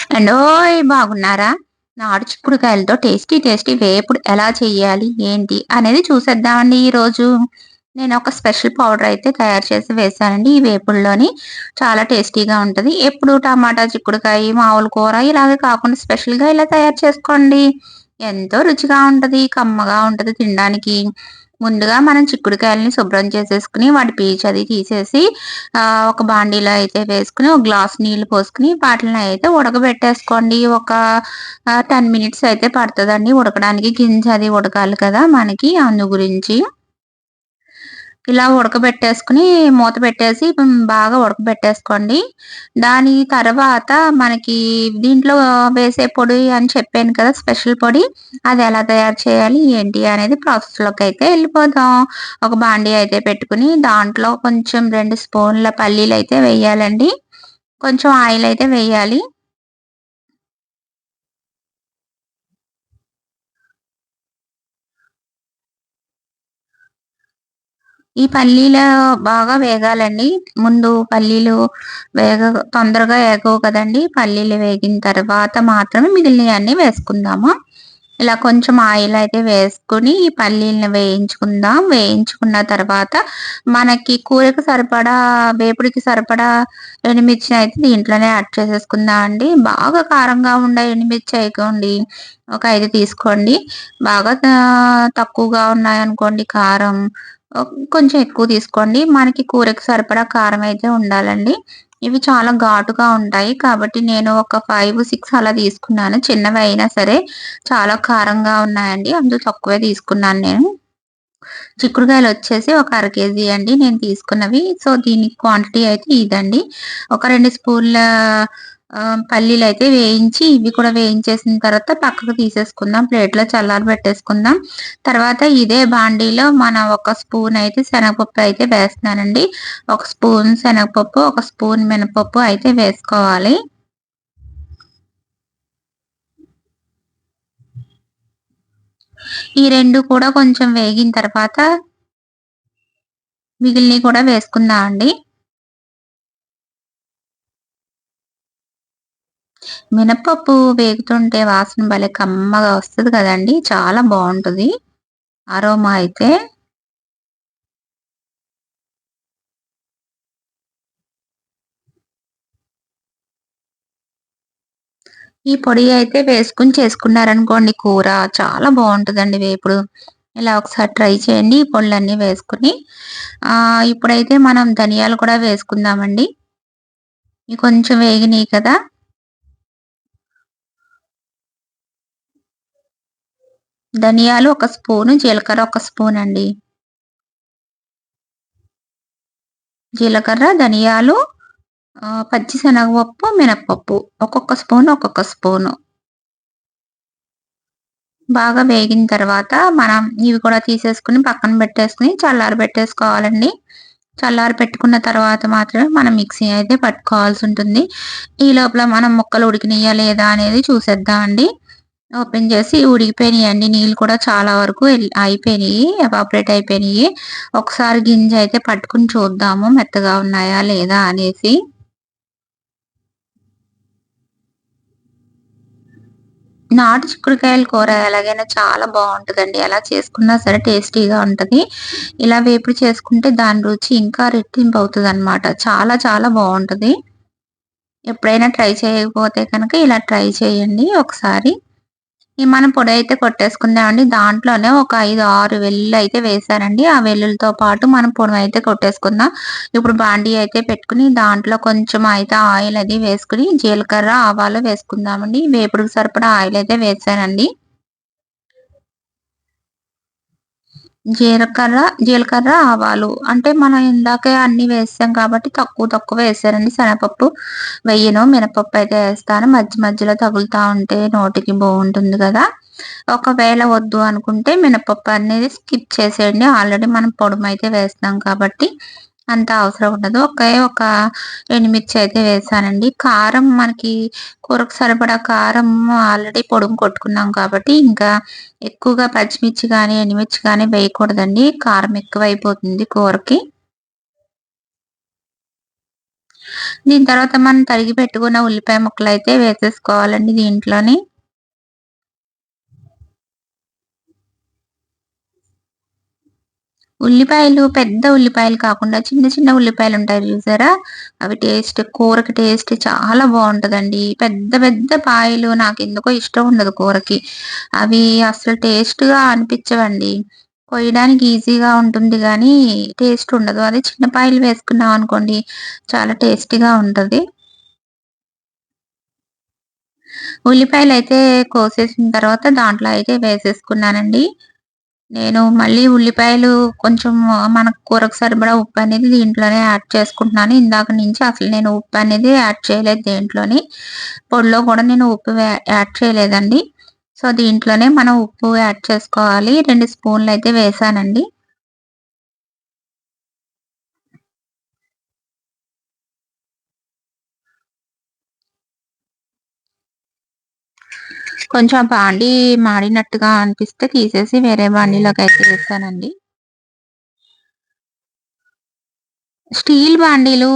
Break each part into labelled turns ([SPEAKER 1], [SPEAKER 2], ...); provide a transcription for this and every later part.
[SPEAKER 1] అండోయ్! బాగున్నారా? నాటు చిక్కుడుకాయలతో tasty tasty వేపుడు ఎలా చేయాలి? ఏంటి? అనేది చూసేద్దామండి ఈరోజు. నేనొక స్పెషల్ పౌడర్ అయితే తయారు చేసి వేశానండి ఈ వేపుడులోని. చాలా టేస్టీగా ఉంటది. ఎప్పుడు టమాటా, చిక్కుడుకాయి, మామూలు కూర ఇలాగే కాకుండా స్పెషల్‌గా ఇలా తయారు చేసుకోండి. ఎంతో రుచిగా ఉంటది. కమ్మగా ఉంటది తినడానికి. ముందుగా మనం చిక్కుడుకాయలని శుభ్రం చేసేసుకొని వాటి పీచు అది తీసేసి ఒక బాండీలో అయితే వేసుకొని, ఒక గ్లాస్ నీళ్లు పోసుకొని, వాటిలిని అయితే ఉడకబెట్టేసుకోండి. ఒక 10 మినిట్స్ అయితే పడతదండి ఉడకడానికి. గింజ అది ఉడకాలి కదా మనకి అందు గురించి. ఇలా ఉడకబెట్టేసుకొని, మూత పెట్టేసి బాగా ఉడకబెట్టేసుకోండి. దాని తర్వాత మనకి దీంట్లో వేసే పొడి అని చెప్పాను కదా! స్పెషల్ పొడి. అది ఎలా తయారు చేయాలి, ఏంటి అనేది ప్రాసెస్‌లోకైతే ఎళ్ళిపోదాం. ఒక బాండీ అయితే పెట్టుకొని, దాంట్లో కొంచెం 2 స్పూన్ల పల్లీలైతే వేయాలండి. కొంచెం ఆయిల్ అయితే వేయాలి. ఈ పల్లీలు బాగా వేగాలండి. ముందు పల్లీలు వేగ తొందరగా ఏగవు కదండీ! పల్లీలు వేగిన తర్వాత మాత్రమే మిగిలినయన్నీ వేసుకుందాము. ఇలా కొంచెం ఆయిల్ అయితే వేసుకొని, ఈ పల్లీలని వేయించుకుందాం. వేయించుకున్న తర్వాత మనకి కూరకు సరిపడా, వేపుడుకి సరిపడా ఎండుమిర్చినయితే దీంట్లోనే యాడ్ చేసేసుకుందాం అండి. బాగా కారంగా ఉండే ఎండుమిర్చి ఏయకండి. ఒక 5 తీసుకోండి. బాగా తక్కువగా ఉన్నాయనుకోండి కారం కొంచెం ఎక్కువ తీసుకోండి. మనకి కూరకి సరిపడా కారం అయితే ఉండాలండి. ఇవి చాలా ఘాటుగా ఉంటాయి. కాబట్టి నేను ఒక 5, 6 అలా తీసుకున్నాను. చిన్నవి అయినా సరే చాలా కారంగా ఉన్నాయండి. అందుకు తక్కువే తీసుకున్నాను నేను. చిక్కుడుకాయలొచ్చేసి ఒక అర కేజీ అండి నేను తీసుకున్నవి. సో, దీని క్వాంటిటీ అయితే ఇదండి. ఒక 2 స్పూన్ల పల్లీలైతే వేయించి, ఇవి కూడా వేయించేసిన తర్వాత పక్కకు తీసేసుకుందాం. ప్లేట్‌లో చల్లారబెట్టేసుకుందాం. తర్వాత ఇదే బాండీలో ఒక స్పూన్ అయితే శనగపప్పు అయితే వేస్తున్నానండి. ఒక స్పూన్ శనగపప్పు, ఒక స్పూన్ మినపప్పు అయితే వేసుకోవాలి. ఈ 2 కూడా కొంచెం వేగిన తర్వాత మిగిలినయి కూడా వేసుకుందాం అండి. మినపప్పు వేగుతుంటే వాసన భలే కమ్మగా వస్తది కదండీ! చాలా బావుంటది. అరోమా అయితే. ఈ పొడి అయితే వేసుకొని చేసుకున్నారనుకోండి కూర చాలా బావుంటదండి వేపుడు. ఇలా ఒకసారి ట్రై చేయండి. ఈ పొడులన్నీ వేసుకొని. ఇప్పుడైతే మనం ధనియాలు కూడా వేసుకుందామండి. ఇవి కొంచెం వేగినియి కదా! ధనియాలు ఒక స్పూను, జీలకర్ర ఒక స్పూనండి. జీలకర్ర, ధనియాలు, పచ్చి శనగపప్పు, మినపప్పు ఒక్కొక్క స్పూను, ఒక్కొక్క స్పూను. బాగా వేగిన తర్వాత మనం ఇవి కూడా తీసేసుకొని పక్కన పెట్టేసుకొని చల్లారబెట్టేసుకోవాలండి. చల్లారి పెట్టుకున్న తర్వాత మాత్రమే మనం మిక్సీ అయితే పట్టుకోవాల్సుంటుంది. ఈ లోపల మనం ముక్కలు ఉడికినయా లేదా అనేది చూసేద్దామండి. ఓపెన్ చేసి ఉడికిపోయినాయండి. నీళ్ళు కూడా చాలా వరకు అయిపోయినియి. ఎవాపరేట్ అయిపోయినియి. ఒకసారి గింజ అయితే పట్టుకొని చూద్దాము మెత్తగా ఉన్నాయా లేదా అనేసి. నాటు చిక్కుడుకాయల కూర ఎలాగైనా చాలా బావుంటదండి. ఎలా చేసుకున్నా సరే టేస్టీగా ఉంటది. ఇలా వేపుడు చేసుకుంటే దాని రుచి ఇంకా రెట్టింపవుతదనమాట. చాలా చాలా బావుంటది. ఎప్పుడైనా ట్రై చేయకపోతే కనుక ఇలా ట్రై చేయండి ఒకసారి. ఈ మనం పొడైతే కొట్టేసుకుందామండి. దాంట్లోనే ఒక 5, 6 వెల్లుల్లయితే వేశానండి. ఆ వెల్లుల్లితో పాటు మనం పొడవైతే కొట్టేసుకుందాం. ఇప్పుడు బాండీ అయితే పెట్టుకొని దాంట్లో కొంచెం అయితే ఆయిల్ అది వేసుకొని జీలకర్ర, ఆవాలు వేసుకుందామండి. వేపుడుకి సరిపడా ఆయిలయితే వేశానండి. జీలకర్ర, ఆవాలు అంటే మనం ఇందాకే అన్నీ వేసాం కాబట్టి తక్కువ తక్కువ వేశానండి. శనగపప్పు వెయ్యను. మినపప్పు అయితే ఏస్తాను. మధ్య మధ్యలో తగులుతా ఉంటే నోటికి బావుంటుంది గదా! ఒకవేళ వద్దు అనుకుంటే మినపప్పు అనేది స్కిప్ చేసేయండి. ఆల్రెడీ మనం పొడుమయితే వేస్తున్నాం కాబట్టి అంత అవసరం ఉండదు. ఒకే ఒక ఎండుమిర్చి అయితే వేశానండి. కారం మనకి కూరకు సరిపడా కారం ఆల్రెడీ పొడుము కొట్టుకున్నాం కాబట్టి ఇంకా ఎక్కువగా పచ్చిమిర్చి గానీ, ఎండుమిర్చి గానీ వేయకూడదండి. కారం ఎక్కువైపోతుంది కూరకి. దీని తర్వాత మనం తరిగి పెట్టుకున్న ఉల్లిపాయ ముక్కలైతే వేసేసుకోవాలండి దీంట్లోని. ఉల్లిపాయలు పెద్ద ఉల్లిపాయలు కాకుండా చిన్న చిన్న ఉల్లిపాయలుంటాయి చూసారా? అవి కూరకి టేస్ట్ చాలా బావుంటదండి. పెద్ద పెద్ద పాయలు నాకెందుకో ఇష్టం ఉండదు కూరకి. అవి అసలు టేస్ట్‌గా అనిపిచ్చవండి. కొయ్యడానికి ఈజీగా ఉంటుంది గానీ, టేస్ట్ ఉండదు. అదే చిన్న పాయలు వేసుకున్నామనుకోండి చాలా టేస్టీగా ఉంటది. ఉల్లిపాయలైతే కోసేసిన తర్వాత దాంట్లో అయితే వేసేసుకున్నానండి. నేను మళ్ళీ ఉల్లిపాయలు కొంచెం మనకు కూరకు సరిపడా ఉప్పనేది దీంట్లోనే యాడ్ చేసుకుంటున్నాను. ఇందాక నుంచి అసలు నేను ఉప్పనేది యాడ్ చేయలేదు దేంట్లోని. పొడిలో కూడా నేను ఉప్పు యాడ్ చేయలేదండి. సో, దీంట్లోనే మనం ఉప్పు యాడ్ చేసుకోవాలి. 2 స్పూన్‌లయితే వేశానండి. కొంచెం ఆ బాండీ మాడినట్టుగా అనిపిస్తే తీసేసి వేరే బాండీలోకైతే వేసానండి. స్టీల్ బాండీలు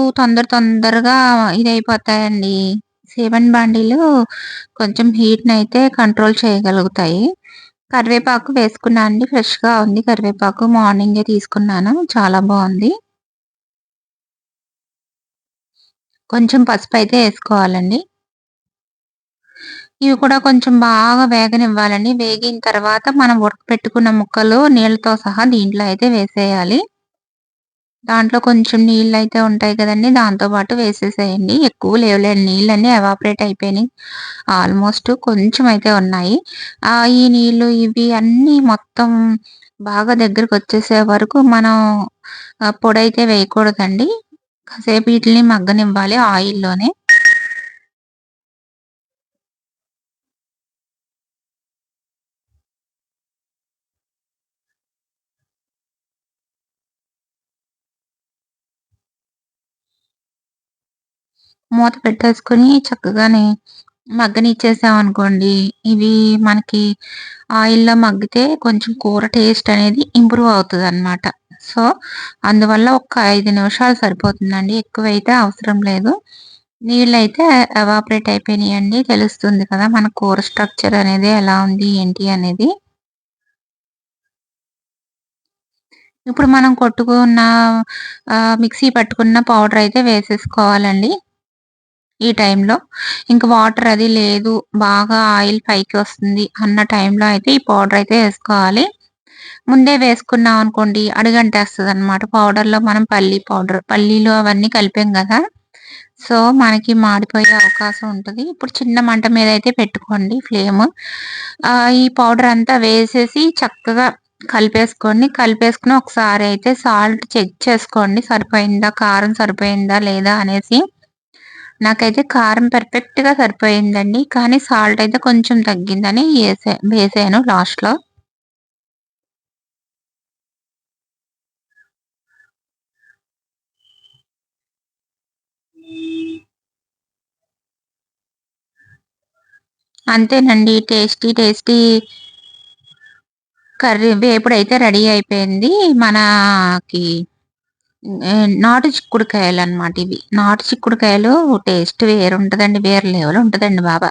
[SPEAKER 1] తొందరగా ఇదైపోతాయండి. సీమెంట్ బాండీలు కొంచెం హీట్‌నయితే కంట్రోల్ చేయగలుగుతాయి. కరివేపాకు వేసుకున్నా అండి. ఫ్రెష్‌గా ఉంది కరివేపాకు. మార్నింగే తీసుకున్నాను. చాలా బావుంది. కొంచెం పసుపయితే ఏసుకోవాలండి. ఇవి కూడా కొంచెం బాగా వేగనివ్వాలండి. వేగిన తర్వాత మనం ఉడకపెట్టుకున్న ముక్కలు నీళ్ళతో సహా దీంట్లో అయితే వేసేయాలి. దాంట్లో కొంచెం నీళ్ళైతే ఉంటాయి కదండీ! దాంతో పాటు వేసేసేయండి. ఎక్కువ లేవులేండి నీళ్ళన్నీ ఎవాపరేట్ అయిపోయినియి. ఆల్‌మోస్ట్ కొంచెం అయితే ఉన్నాయి. ఈ నీళ్ళు ఇవి అన్నీ మొత్తం బాగా దగ్గరకొచ్చేసే వరకు మనం పొడైతే వేయకూడదండి. కాసేపు ఈటిలిని మగ్గనివ్వాలి ఆయిల్‌లోనే. మూత పెట్టేసుకొని చక్కగాని మగ్గనిచ్చేసామనుకోండి, ఇవి మనకి ఆయిల్‌లో మగ్గితే కొంచెం కూర టేస్ట్ అనేది ఇంప్రూవ్ అవుతదనమాట. సో, అందువల్ల ఒక 5 నిమిషాలు సరిపోతుందండి. ఎక్కువైతే అవసరం లేదు. నీళ్ళైతే ఎవాపరేట్ అయిపోయినియండి. తెలుస్తుంది కదా! మన కూర స్ట్రక్చర్ అనేది ఎలా ఉంది, ఏంటి అనేది. ఇప్పుడు మనం కొట్టుకున్న మిక్సీ పట్టుకున్న పౌడరయితే వేసేసుకోవాలండి. ఈ టైంలో. ఇంక వాటర్ అది లేదు, బాగా ఆయిల్ పైకి వస్తుంది అన్న టైంలో అయితే ఈ పౌడర్ అయితే ఏసుకోవాలి. ముందే వేసుకున్నామనుకోండి అడుగంటేస్తదనమాట. పౌడర్‌లో మనం పల్లీలు అవన్నీ కలిపాం గదా! సో, మనకి మాడిపోయే అవకాశం ఉంటది. ఇప్పుడు చిన్న మంట మీద అయితే పెట్టుకోండి ఫ్లేము. ఈ పౌడర్ అంతా వేసేసి చక్కగా కలిపేసుకోండి. కలిపేసుకొని ఒకసారి అయితే సాల్ట్ చెక్ చేసుకోండి. సరిపోయిందా? కారం సరిపోయిందా? లేదా? అనేసి. నాకైతే కారం పర్ఫెక్ట్‌గా సరిపోయిందండి. కానీ సాల్ట్ అయితే కొంచెం తగ్గిందని వేసాను లాస్ట్‌లో. అంతేనండి. టేస్టీ కర్రీ వేపుడైతే రెడీ అయిపోయింది. మనకి నాటు చిక్కుడుకాయలనమాట ఇవి. నాటు చిక్కుడుకాయలు టేస్ట్ వేరుంటదండి. వేరే లెవెల్ ఉంటదండి బాబా!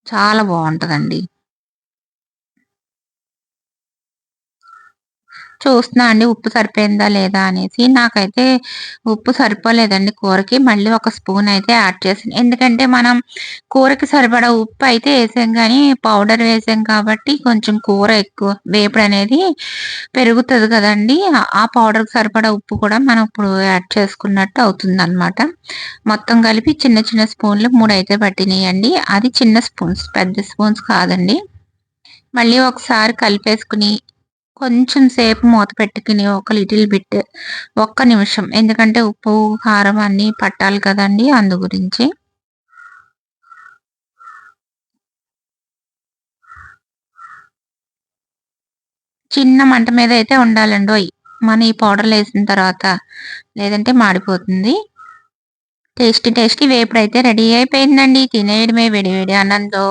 [SPEAKER 1] చాలా బావుంటదండి. చూస్తున్నా అండి ఉప్పు సరిపోయిందా లేదా అనేసి. నాకైతే ఉప్పు సరిపోలేదండి కూరకి. మళ్ళీ ఒక స్పూన్ అయితే యాడ్ చేశాను. ఎందుకంటే మనం కూరకి సరిపడా ఉప్పు అయితే ఏసాం గానీ, పౌడర్ వేసాం కాబట్టి కొంచెం కూర ఎక్కువ వేపుడనేది పెరుగుతది కదండీ! ఆ పౌడర్‌కి సరిపడా ఉప్పు కూడా మనం ఇప్పుడు యాడ్ చేసుకున్నట్టు అవుతుందనమాట. మొత్తం కలిపి చిన్న చిన్న స్పూన్లు 3 అయితే పట్టినియండి. అది చిన్న స్పూన్స్, పెద్ద స్పూన్స్ కాదండి. మళ్ళీ ఒకసారి కలిపేసుకొని కొంచెం సేపు మూత పెట్టుకుని ఒక లిటిల్ బిట్ ఒక్క నిమిషం. ఎందుకంటే ఉప్పు, కారం అన్నీ పట్టాలి కదండీ! అందు గురించి. చిన్న మంట మీద అయితే ఉండాలండోయ్! మనం ఈ పౌడర్‌లేసిన తర్వాత. లేదంటే మాడిపోతుంది. టేస్టీ వేపుడైతే రెడీ అయిపోయిందండి. తినేయడమే వేడి వేడి అన్నంలో.